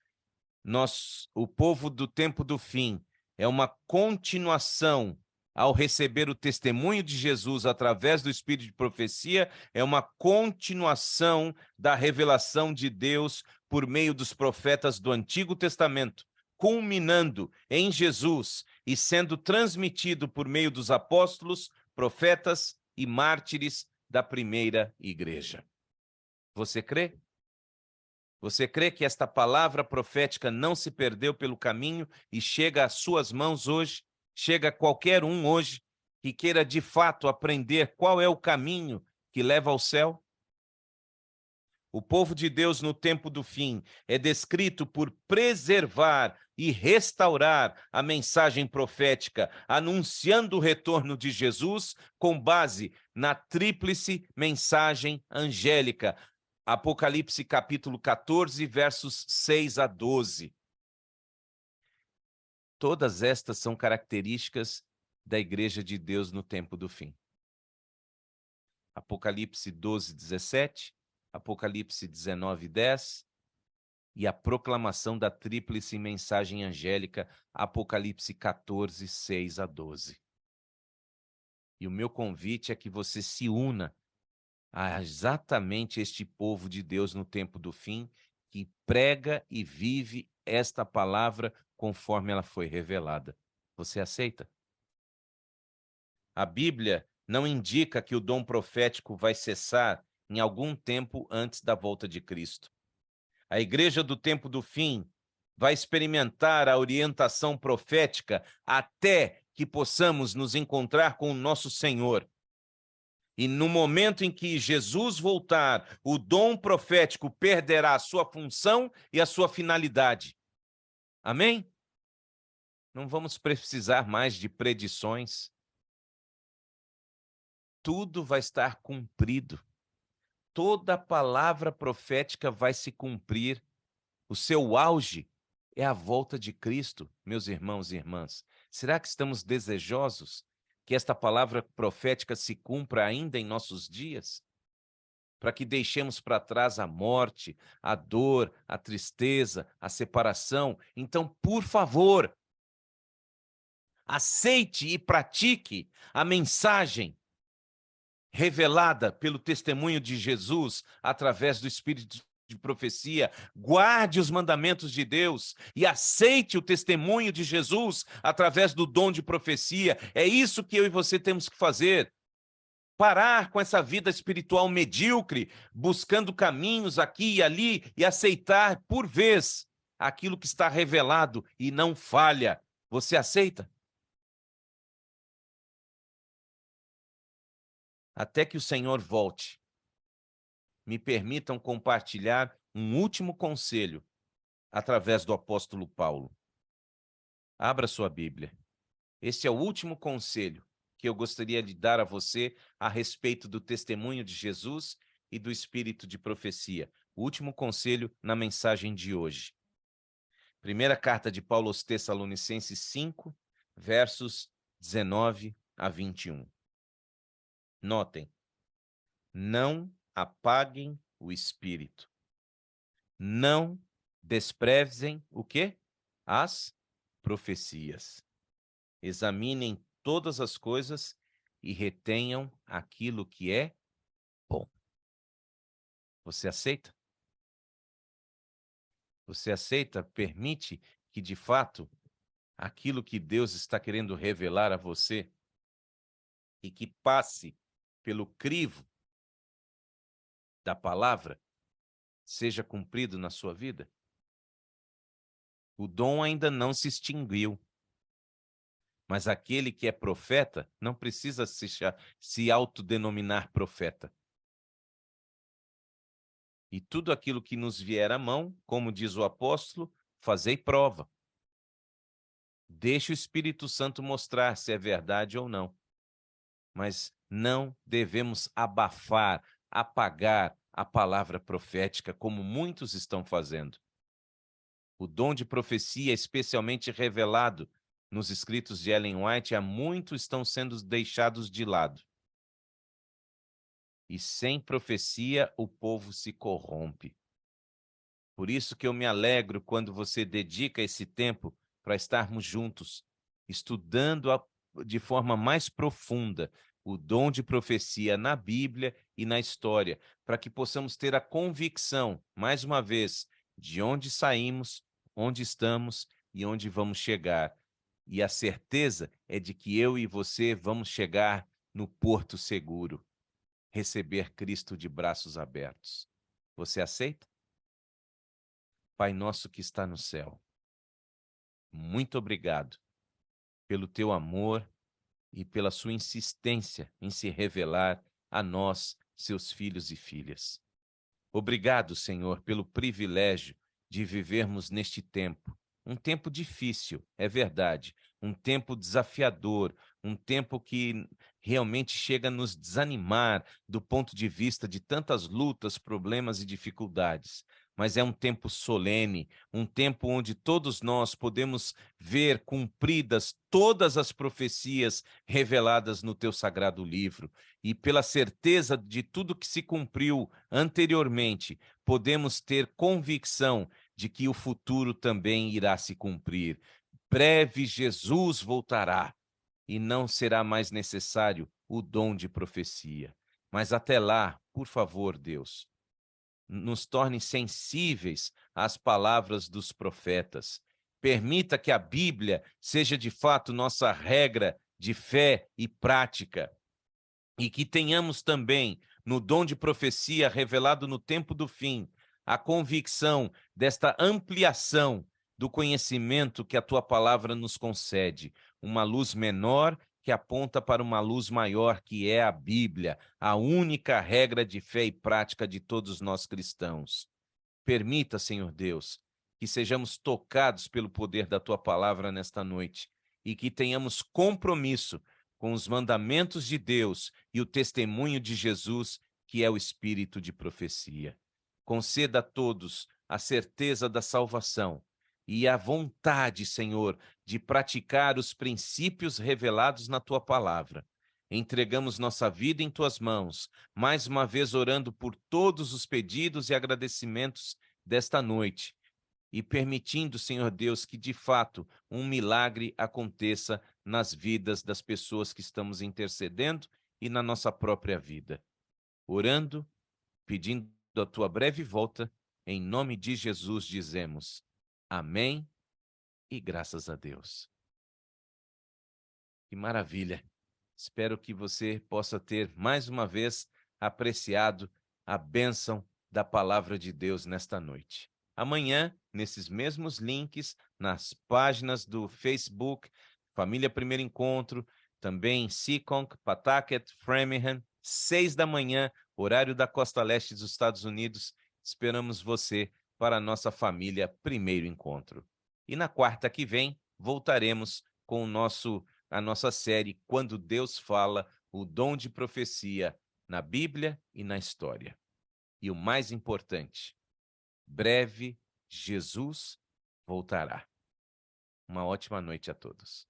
o povo do tempo do fim é uma continuação ao receber o testemunho de Jesus através do Espírito de profecia, é uma continuação da revelação de Deus por meio dos profetas do Antigo Testamento, culminando em Jesus e sendo transmitido por meio dos apóstolos, profetas e mártires da primeira igreja. Você crê? Você crê que esta palavra profética não se perdeu pelo caminho e chega às suas mãos hoje? Chega a qualquer um hoje que queira de fato aprender qual é o caminho que leva ao céu? O povo de Deus no tempo do fim é descrito por preservar e restaurar a mensagem profética, anunciando o retorno de Jesus com base na tríplice mensagem angélica. Apocalipse capítulo 14, versos 6 a 12. Todas estas são características da Igreja de Deus no tempo do fim. Apocalipse 12, 17, Apocalipse 19:10, e a proclamação da tríplice mensagem angélica, Apocalipse 14:6-12. E o meu convite é que você se una a exatamente este povo de Deus no tempo do fim, que prega e vive esta palavra conforme ela foi revelada. Você aceita? A Bíblia não indica que o dom profético vai cessar em algum tempo antes da volta de Cristo. A igreja do tempo do fim vai experimentar a orientação profética até que possamos nos encontrar com o nosso Senhor. E no momento em que Jesus voltar, o dom profético perderá a sua função e a sua finalidade. Amém? Não vamos precisar mais de predições. Tudo vai estar cumprido. Toda a palavra profética vai se cumprir. O seu auge é a volta de Cristo, meus irmãos e irmãs. Será que estamos desejosos que esta palavra profética se cumpra ainda em nossos dias? Para que deixemos para trás a morte, a dor, a tristeza, a separação. Então, por favor, aceite e pratique a mensagem revelada pelo testemunho de Jesus através do Espírito de profecia. Guarde os mandamentos de Deus e aceite o testemunho de Jesus através do dom de profecia. É isso que eu e você temos que fazer. Parar com essa vida espiritual medíocre, buscando caminhos aqui e ali e aceitar por vez aquilo que está revelado e não falha. Você aceita? Até que o Senhor volte, me permitam compartilhar um último conselho através do apóstolo Paulo. Abra sua Bíblia. Este é o último conselho que eu gostaria de dar a você a respeito do testemunho de Jesus e do espírito de profecia. O último conselho na mensagem de hoje. Primeira carta de Paulo aos Tessalonicenses 5, versos 19-21. Notem, não apaguem o espírito. Não desprezem o quê? As profecias. Examinem todas as coisas e retenham aquilo que é bom. Você aceita? Você aceita? Permite que, de fato, aquilo que Deus está querendo revelar a você e que passe pelo crivo da palavra seja cumprido na sua vida? O dom ainda não se extinguiu, mas aquele que é profeta não precisa se autodenominar profeta. E tudo aquilo que nos vier à mão, como diz o apóstolo, fazei prova. Deixe o Espírito Santo mostrar se é verdade ou não. Mas não devemos abafar, apagar a palavra profética, como muitos estão fazendo. O dom de profecia, especialmente revelado nos escritos de Ellen White, há muito estão sendo deixados de lado. E sem profecia, o povo se corrompe. Por isso que eu me alegro quando você dedica esse tempo para estarmos juntos, estudando de forma mais profunda o dom de profecia na Bíblia e na história, para que possamos ter a convicção, mais uma vez, de onde saímos, onde estamos e onde vamos chegar. E a certeza é de que eu e você vamos chegar no porto seguro, receber Cristo de braços abertos. Você aceita? Pai nosso que está no céu, muito obrigado pelo teu amor e pela sua insistência em se revelar a nós, seus filhos e filhas. Obrigado, Senhor, pelo privilégio de vivermos neste tempo. Um tempo difícil, é verdade. Um tempo desafiador, um tempo que realmente chega a nos desanimar do ponto de vista de tantas lutas, problemas e dificuldades. mas é um tempo solene, um tempo onde todos nós podemos ver cumpridas todas as profecias reveladas no teu sagrado livro. E pela certeza de tudo que se cumpriu anteriormente, podemos ter convicção de que o futuro também irá se cumprir. Breve Jesus voltará e não será mais necessário o dom de profecia. Mas até lá, por favor, Deus, nos torne sensíveis às palavras dos profetas. Permita que a Bíblia seja de fato nossa regra de fé e prática, e que tenhamos também, no dom de profecia revelado no tempo do fim, a convicção desta ampliação do conhecimento que a tua palavra nos concede, uma luz menor que aponta para uma luz maior, que é a Bíblia, a única regra de fé e prática de todos nós cristãos. Permita, Senhor Deus, que sejamos tocados pelo poder da tua palavra nesta noite e que tenhamos compromisso com os mandamentos de Deus e o testemunho de Jesus, que é o espírito de profecia. Conceda a todos a certeza da salvação e a vontade, Senhor, de praticar os princípios revelados na tua palavra. Entregamos nossa vida em tuas mãos, mais uma vez orando por todos os pedidos e agradecimentos desta noite e permitindo, Senhor Deus, que de fato um milagre aconteça nas vidas das pessoas que estamos intercedendo e na nossa própria vida. Orando, pedindo a tua breve volta, em nome de Jesus dizemos amém e graças a Deus. Que maravilha! Espero que você possa ter mais uma vez apreciado a bênção da palavra de Deus nesta noite. Amanhã, nesses mesmos links, nas páginas do Facebook, Família Primeiro Encontro, também Seekonk, Pawtucket, Framingham, 6 da manhã, horário da costa leste dos Estados Unidos. Esperamos você para a nossa Família Primeiro Encontro. E na quarta que vem, voltaremos com a nossa série Quando Deus Fala, o dom de profecia na Bíblia e na história. E o mais importante, breve Jesus voltará. Uma ótima noite a todos.